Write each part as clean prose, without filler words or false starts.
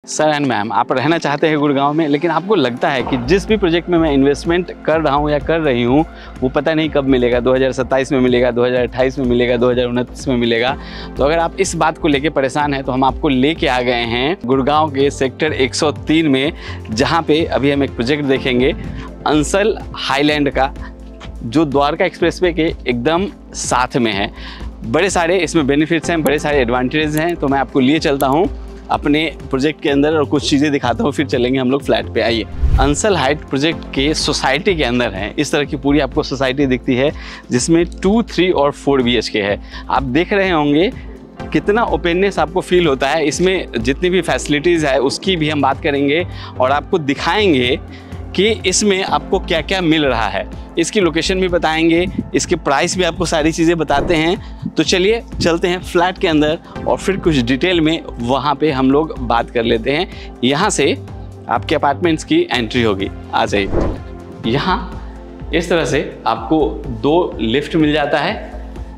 Sir and ma'am, आप रहना चाहते हैं गुड़गांव में, लेकिन आपको लगता है कि जिस भी प्रोजेक्ट में मैं इन्वेस्टमेंट कर रहा हूं या कर रही हूं वो पता नहीं कब मिलेगा, 2027 में मिलेगा, 2028 में मिलेगा, 2029 में मिलेगा। तो अगर आप इस बात को लेके परेशान हैं तो हम आपको लेके आ गए हैं गुड़गांव के सेक्टर 103 में, जहाँ पे अभी हम एक प्रोजेक्ट देखेंगे अंसल हाईलैंड का, जो द्वारका एक्सप्रेसवे के एकदम साथ में है। बड़े सारे इसमें बेनिफिट्स हैं, बड़े सारे एडवांटेजेस हैं। तो मैं आपको लिए चलता हूँ अपने प्रोजेक्ट के अंदर और कुछ चीज़ें दिखाता हूँ, फिर चलेंगे हम लोग फ्लैट पे। आइए, अंसल हाइट प्रोजेक्ट के सोसाइटी के अंदर है। इस तरह की पूरी आपको सोसाइटी दिखती है जिसमें 2, 3 और 4 BHK है। आप देख रहे होंगे कितना ओपननेस आपको फील होता है। इसमें जितनी भी फैसिलिटीज़ है उसकी भी हम बात करेंगे और आपको दिखाएंगे कि इसमें आपको क्या क्या मिल रहा है। इसकी लोकेशन भी बताएंगे, इसके प्राइस भी आपको सारी चीज़ें बताते हैं। तो चलिए चलते हैं फ्लैट के अंदर और फिर कुछ डिटेल में वहाँ पे हम लोग बात कर लेते हैं। यहाँ से आपके अपार्टमेंट्स की एंट्री होगी। आ जाइए। यहाँ इस तरह से आपको 2 लिफ्ट मिल जाता है।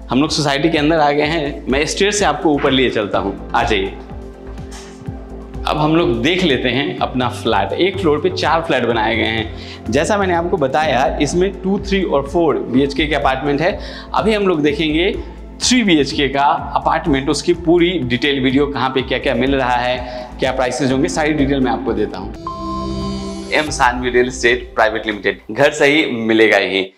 हम लोग सोसाइटी के अंदर आ गए हैं। मैं स्टेयर से आपको ऊपर लिए चलता हूँ। आ जाइए। अब हम लोग देख लेते हैं अपना फ्लैट। एक फ्लोर पे 4 फ्लैट बनाए गए हैं। जैसा मैंने आपको बताया, इसमें 2, 3 और 4 BHK के अपार्टमेंट है। अभी हम लोग देखेंगे 3 BHK का अपार्टमेंट, उसकी पूरी डिटेल वीडियो, कहाँ पे क्या क्या मिल रहा है, क्या प्राइसेस होंगे, सारी डिटेल मैं आपको देता हूँ। M Sanvi real estate private limited, घर सही मिलेगा ही।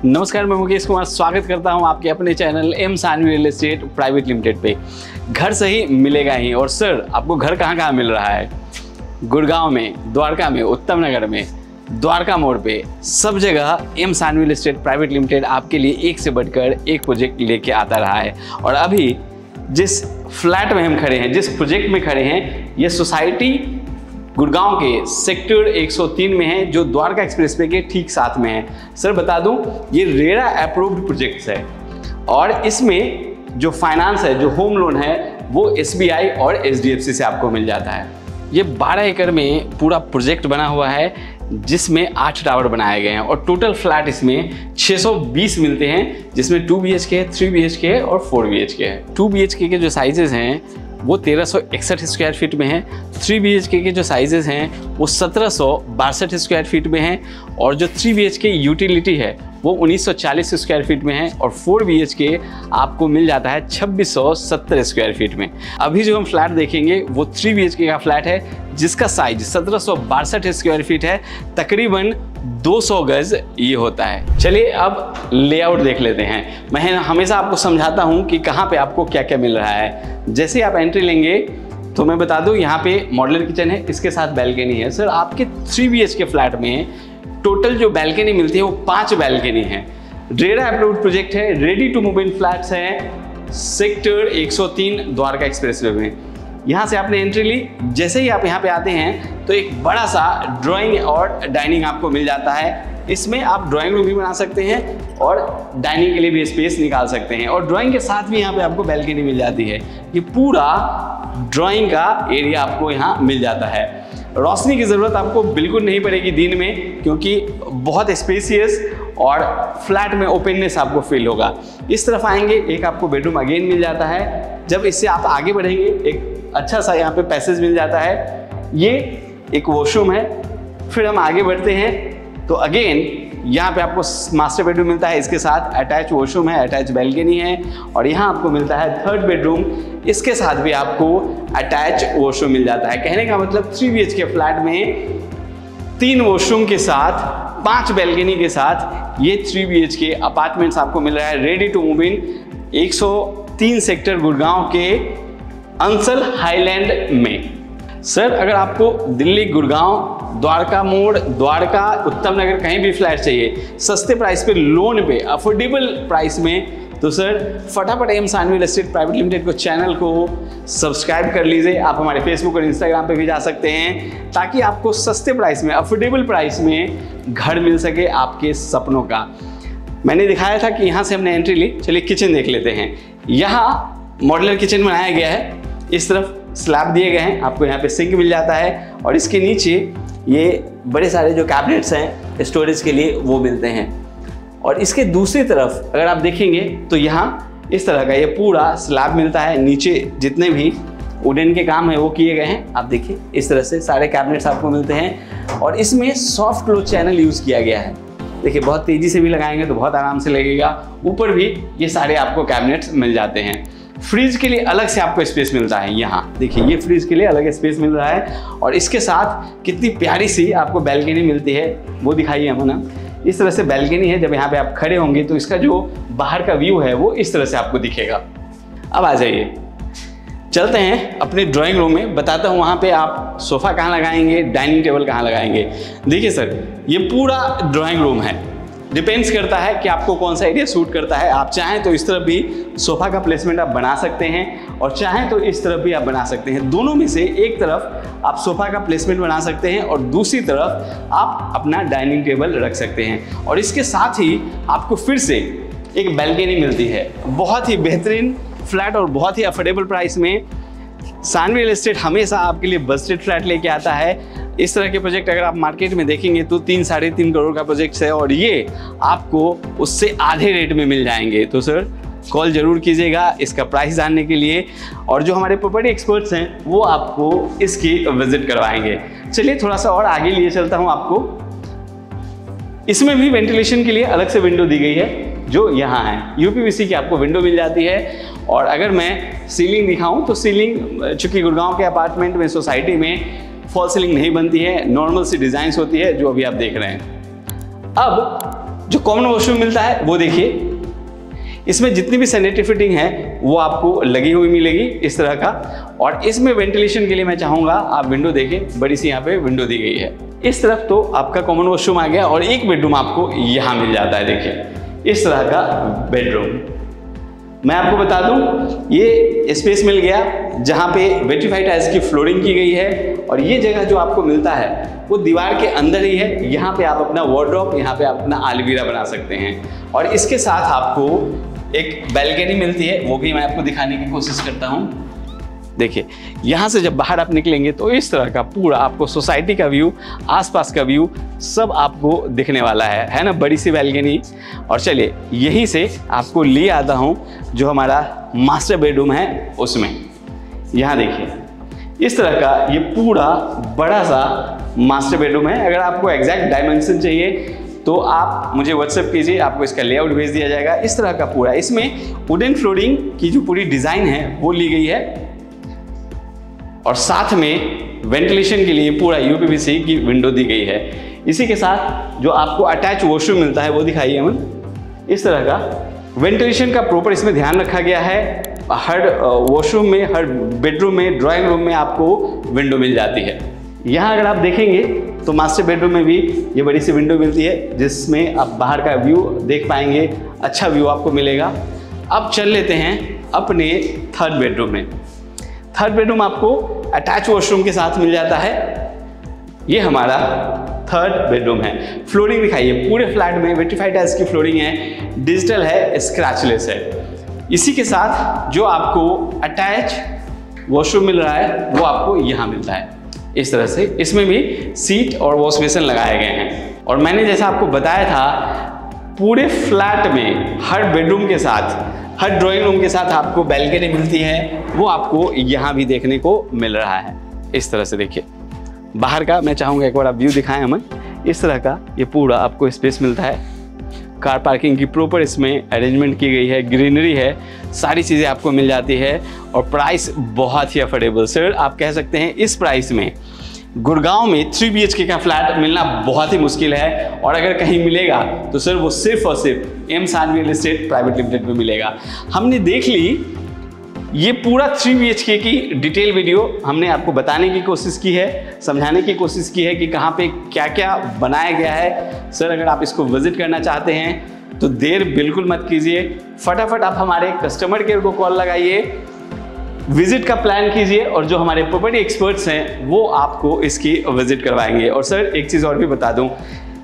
नमस्कार, मैं मुकेश कुमार स्वागत करता हूं आपके अपने channel M Sanvi real estate private limited पे। घर सही मिलेगा ही। और सर, आपको घर कहां कहां मिल रहा है? गुड़गांव में, द्वारका में, उत्तम नगर में, द्वारका मोड़ पे, सब जगह M Sanvi real estate private limited आपके लिए एक से बढ़कर एक प्रोजेक्ट लेके आता रहा है। और अभी जिस फ्लैट में हम खड़े हैं, जिस प्रोजेक्ट में खड़े हैं, ये सोसाइटी गुड़गांव के सेक्टर 103 में है, जो द्वारका एक्सप्रेसवे के ठीक साथ में है। सर बता दूं, ये रेरा अप्रूव्ड प्रोजेक्ट्स है और इसमें जो फाइनेंस है, जो होम लोन है, वो SBI और HDFC से आपको मिल जाता है। ये 12 एकड़ में पूरा प्रोजेक्ट बना हुआ है, जिसमें 8 टावर बनाए गए हैं और टोटल फ्लैट इसमें 620 मिलते हैं, जिसमें 2 BHK, 3 BHK और 4 BHK है। 2 BHK के जो साइजेस हैं वो 1361 स्क्वायर फीट में है। 3 BHK के जो साइजेस हैं वो 1762 स्क्वायर फीट में हैं और जो 3 BHK यूटिलिटी है वो 1940 स्क्वायर फीट में है और 4 BHK आपको मिल जाता है 2670 स्क्वायर फीट में। अभी जो हम फ्लैट देखेंगे वो 3 BHK का फ्लैट है, जिसका साइज 1762 स्क्वायर फीट है, तकरीबन 200 गज ये होता है। चलिए अब लेआउट देख लेते हैं। मैं हमेशा आपको समझाता हूँ कि कहाँ पे आपको क्या क्या मिल रहा है। जैसे ही आप एंट्री लेंगे तो मैं बता दूँ, यहाँ पे मॉड्यूलर किचन है, इसके साथ बैल्कनी है। सर, आपके 3 BHK फ्लैट में टोटल जो बैल्कनी मिलती है वो 5 बैल्कनी है। रेरा अप्रूव्ड प्रोजेक्ट है, ready to move in flats है सेक्टर 103 द्वारका एक्सप्रेसवे में। यहाँ से आपने एंट्री ली। जैसे ही आप यहाँ पे आते हैं तो एक बड़ा सा ड्राइंग और डाइनिंग आपको मिल जाता है। इसमें आप ड्राइंग रूम भी बना सकते हैं और डाइनिंग के लिए भी स्पेस निकाल सकते हैं और ड्राइंग के साथ भी यहाँ पे आपको बैल्कनी मिल जाती है। ये पूरा ड्राइंग का एरिया आपको यहाँ मिल जाता है। रोशनी की ज़रूरत आपको बिल्कुल नहीं पड़ेगी दिन में, क्योंकि बहुत स्पेसियस और फ्लैट में ओपननेस आपको फील होगा। इस तरफ आएंगे, एक आपको बेडरूम अगेन मिल जाता है। जब इससे आप आगे बढ़ेंगे, एक अच्छा सा यहाँ पे पैसेज मिल जाता है। ये एक वॉशरूम है। फिर हम आगे बढ़ते हैं तो अगेन यहाँ पे आपको मास्टर बेडरूम मिलता है, इसके साथ अटैच वॉशरूम है, अटैच बैल्कनी है और यहाँ आपको मिलता है 3rd बेडरूम। इसके साथ भी आपको अटैच वॉशरूम मिल जाता है। कहने का मतलब 3 BHK फ्लैट में 3 वॉशरूम के साथ 5 बैल्कनी के साथ ये 3 BHK अपार्टमेंट्स आपको मिल रहा है, ready to move in 103 sector Gurgaon के अंसल हाईलैंड में। सर, अगर आपको दिल्ली, गुड़गांव, द्वारका मोड़, द्वारका, उत्तम नगर कहीं भी फ्लैट चाहिए सस्ते प्राइस पे, लोन पे, अफोर्डेबल प्राइस में, तो सर फटाफट M Sanvi real estate private limited को, चैनल को सब्सक्राइब कर लीजिए। आप हमारे फेसबुक और इंस्टाग्राम पे भी जा सकते हैं, ताकि आपको सस्ते प्राइस में, अफोर्डेबल प्राइस में घर मिल सके आपके सपनों का। मैंने दिखाया था कि यहाँ से हमने एंट्री ली। चलिए किचन देख लेते हैं। यहाँ मॉड्यूलर किचन बनाया गया है। इस तरफ स्लैब दिए गए हैं, आपको यहाँ पे सिंक मिल जाता है और इसके नीचे ये बड़े सारे जो कैबिनेट्स हैं स्टोरेज के लिए वो मिलते हैं। और इसके दूसरी तरफ अगर आप देखेंगे तो यहाँ इस तरह का ये पूरा स्लैब मिलता है। नीचे जितने भी वुडन के काम है वो किए गए हैं। आप देखिए इस तरह से सारे कैबिनेट्स आपको मिलते हैं और इसमें सॉफ्ट क्लोज चैनल यूज़ किया गया है। देखिए बहुत तेज़ी से भी लगाएंगे तो बहुत आराम से लगेगा। ऊपर भी ये सारे आपको कैबिनेट्स मिल जाते हैं। फ्रिज के लिए अलग से आपको स्पेस मिलता है। यहाँ देखिए ये फ्रिज के लिए अलग स्पेस मिल रहा है और इसके साथ कितनी प्यारी सी आपको बैल्कनी मिलती है वो दिखाइए हम ना। इस तरह से बैल्कनी है। जब यहाँ पे आप खड़े होंगे तो इसका जो बाहर का व्यू है वो इस तरह से आपको दिखेगा। अब आ जाइए चलते हैं अपने ड्राइंग रूम में, बताता हूँ वहाँ पे आप सोफ़ा कहाँ लगाएंगे, डाइनिंग टेबल कहाँ लगाएंगे। देखिए सर ये पूरा ड्राइंग रूम है। डिपेंड्स करता है कि आपको कौन सा एरिया सूट करता है। आप चाहें तो इस तरफ भी सोफ़ा का प्लेसमेंट आप बना सकते हैं और चाहें तो इस तरफ भी आप बना सकते हैं। दोनों में से एक तरफ आप सोफ़ा का प्लेसमेंट बना सकते हैं और दूसरी तरफ आप अपना डाइनिंग टेबल रख सकते हैं। और इसके साथ ही आपको फिर से एक बैल्कनी मिलती है। बहुत ही बेहतरीन फ्लैट और बहुत ही अफोर्डेबल प्राइस में सानवी रियल एस्टेट हमेशा आपके लिए बजटेड फ्लैट लेके आता है। इस तरह के प्रोजेक्ट अगर आप मार्केट में देखेंगे तो 3-3.5 करोड़ का प्रोजेक्ट है और ये आपको उससे आधे रेट में मिल जाएंगे। तो सर कॉल ज़रूर कीजिएगा इसका प्राइस जानने के लिए और जो हमारे प्रॉपर्टी एक्सपर्ट्स हैं वो आपको इसकी विजिट करवाएंगे। चलिए थोड़ा सा और आगे लिए चलता हूँ आपको। इसमें भी वेंटिलेशन के लिए अलग से विंडो दी गई है जो यहाँ है। यूपीवीसी की आपको विंडो मिल जाती है। और अगर मैं सीलिंग दिखाऊं तो सीलिंग चूँकि गुड़गांव के अपार्टमेंट में सोसाइटी में फॉल सीलिंग नहीं बनती है, नॉर्मल सी डिज़ाइंस होती है जो अभी आप देख रहे हैं। अब जो कॉमन वॉशरूम मिलता है वो देखिए, इसमें जितनी भी सैनिटरी फिटिंग है वो आपको लगी हुई मिलेगी इस तरह का। और इसमें वेंटिलेशन के लिए मैं चाहूँगा आप विंडो देखें, बड़ी सी यहाँ पे विंडो दी गई है। इस तरफ तो आपका कॉमन वॉशरूम आ गया और एक बेडरूम आपको यहाँ मिल जाता है। देखिए इस तरह का बेडरूम। मैं आपको बता दूं ये स्पेस मिल गया जहाँ पे वेट्रीफाइड टाइल्स की फ्लोरिंग की गई है और ये जगह जो आपको मिलता है वो दीवार के अंदर ही है। यहाँ पे आप अपना वार्डरोब, यहाँ पे आप अपना अलमीरा बना सकते हैं। और इसके साथ आपको एक बैल्कनी मिलती है, वो भी मैं आपको दिखाने की कोशिश करता हूँ। देखिए यहाँ से जब बाहर आप निकलेंगे तो इस तरह का पूरा आपको सोसाइटी का व्यू, आसपास का व्यू सब आपको दिखने वाला है ना, बड़ी सी बैल्कनी। और चलिए यहीं से आपको ले आता हूँ जो हमारा मास्टर बेडरूम है उसमें। यहाँ देखिए इस तरह का ये पूरा बड़ा सा मास्टर बेडरूम है। अगर आपको एग्जैक्ट डायमेंशन चाहिए तो आप मुझे व्हाट्सएप कीजिए, आपको इसका लेआउट भेज दिया जाएगा। इस तरह का पूरा, इसमें वुडन फ्लोरिंग की जो पूरी डिज़ाइन है वो ली गई है और साथ में वेंटिलेशन के लिए पूरा यूपीवीसी की विंडो दी गई है। इसी के साथ जो आपको अटैच वॉशरूम मिलता है वो दिखाइए हम। इस तरह का वेंटिलेशन का प्रॉपर इसमें ध्यान रखा गया है। हर वॉशरूम में, हर बेडरूम में, ड्राइंग रूम में आपको विंडो मिल जाती है। यहाँ अगर आप देखेंगे तो मास्टर बेडरूम में भी ये बड़ी सी विंडो मिलती है जिसमें आप बाहर का व्यू देख पाएंगे, अच्छा व्यू आपको मिलेगा। अब चल लेते हैं अपने थर्ड बेडरूम में। थर्ड बेडरूम आपको अटैच वॉशरूम के साथ मिल जाता है। ये हमारा थर्ड बेडरूम है। फ्लोरिंग दिखाइए, पूरे फ्लैट में वेट्रीफाइड टाइल्स की फ्लोरिंग है, डिजिटल है, स्क्रैचलेस है। इसी के साथ जो आपको अटैच वॉशरूम मिल रहा है वो आपको यहाँ मिलता है इस तरह से। इसमें भी सीट और वॉश बेसिन लगाए गए हैं। और मैंने जैसा आपको बताया था पूरे फ्लैट में हर बेडरूम के साथ, हर ड्राइंग रूम के साथ आपको बैल्कनी मिलती है, वो आपको यहाँ भी देखने को मिल रहा है। इस तरह से देखिए बाहर का मैं चाहूँगा एक बार आप व्यू दिखाएं हमें। इस तरह का ये पूरा आपको स्पेस मिलता है। कार पार्किंग की प्रॉपर इसमें अरेंजमेंट की गई है, ग्रीनरी है, सारी चीज़ें आपको मिल जाती है और प्राइस बहुत ही अफोर्डेबल। सर आप कह सकते हैं इस प्राइस में गुड़गांव में 3 BHK का फ्लैट मिलना बहुत ही मुश्किल है और अगर कहीं मिलेगा तो सर वो सिर्फ और सिर्फ M Sanvi real estate private limited में मिलेगा। हमने देख ली ये पूरा 3 BHK की डिटेल वीडियो हमने आपको बताने की कोशिश की है, समझाने की कोशिश की है कि कहाँ पे क्या क्या बनाया गया है। सर अगर आप इसको विजिट करना चाहते हैं तो देर बिल्कुल मत कीजिए, फटाफट आप हमारे कस्टमर केयर को कॉल लगाइए, विजिट का प्लान कीजिए और जो हमारे प्रॉपर्टी एक्सपर्ट्स हैं वो आपको इसकी विजिट करवाएंगे। और सर एक चीज़ और भी बता दूं,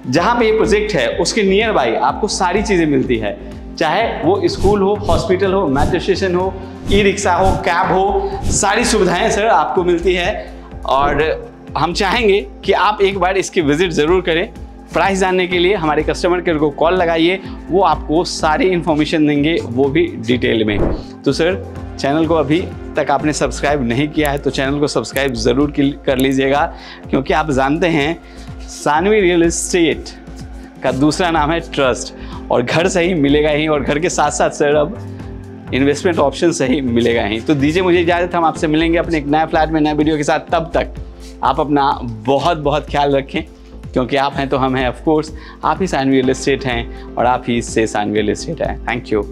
जहाँ पे ये प्रोजेक्ट है उसके नियर बाई आपको सारी चीज़ें मिलती है, चाहे वो स्कूल हो, हॉस्पिटल हो, मेट्रो स्टेशन हो, ई रिक्शा हो, कैब हो, सारी सुविधाएं सर आपको मिलती है। और हम चाहेंगे कि आप एक बार इसकी विजिट ज़रूर करें। प्राइस जानने के लिए हमारे कस्टमर केयर को कॉल लगाइए, वो आपको सारी इन्फॉर्मेशन देंगे, वो भी डिटेल में। तो सर चैनल को अभी तक आपने सब्सक्राइब नहीं किया है तो चैनल को सब्सक्राइब ज़रूर कर लीजिएगा, क्योंकि आप जानते हैं सानवी रियल एस्टेट का दूसरा नाम है ट्रस्ट, और घर सही मिलेगा ही, और घर के साथ साथ सर अब इन्वेस्टमेंट ऑप्शन सही मिलेगा ही। तो दीजिए मुझे इजाज़त, हम आपसे मिलेंगे अपने एक नए फ्लैट में नए वीडियो के साथ। तब तक आप अपना बहुत बहुत ख्याल रखें, क्योंकि आप हैं तो हम हैं, ऑफ कोर्स आप ही सानवी रियल एस्टेट हैं और आप ही से सानवी रियल एस्टेट है। Thank you.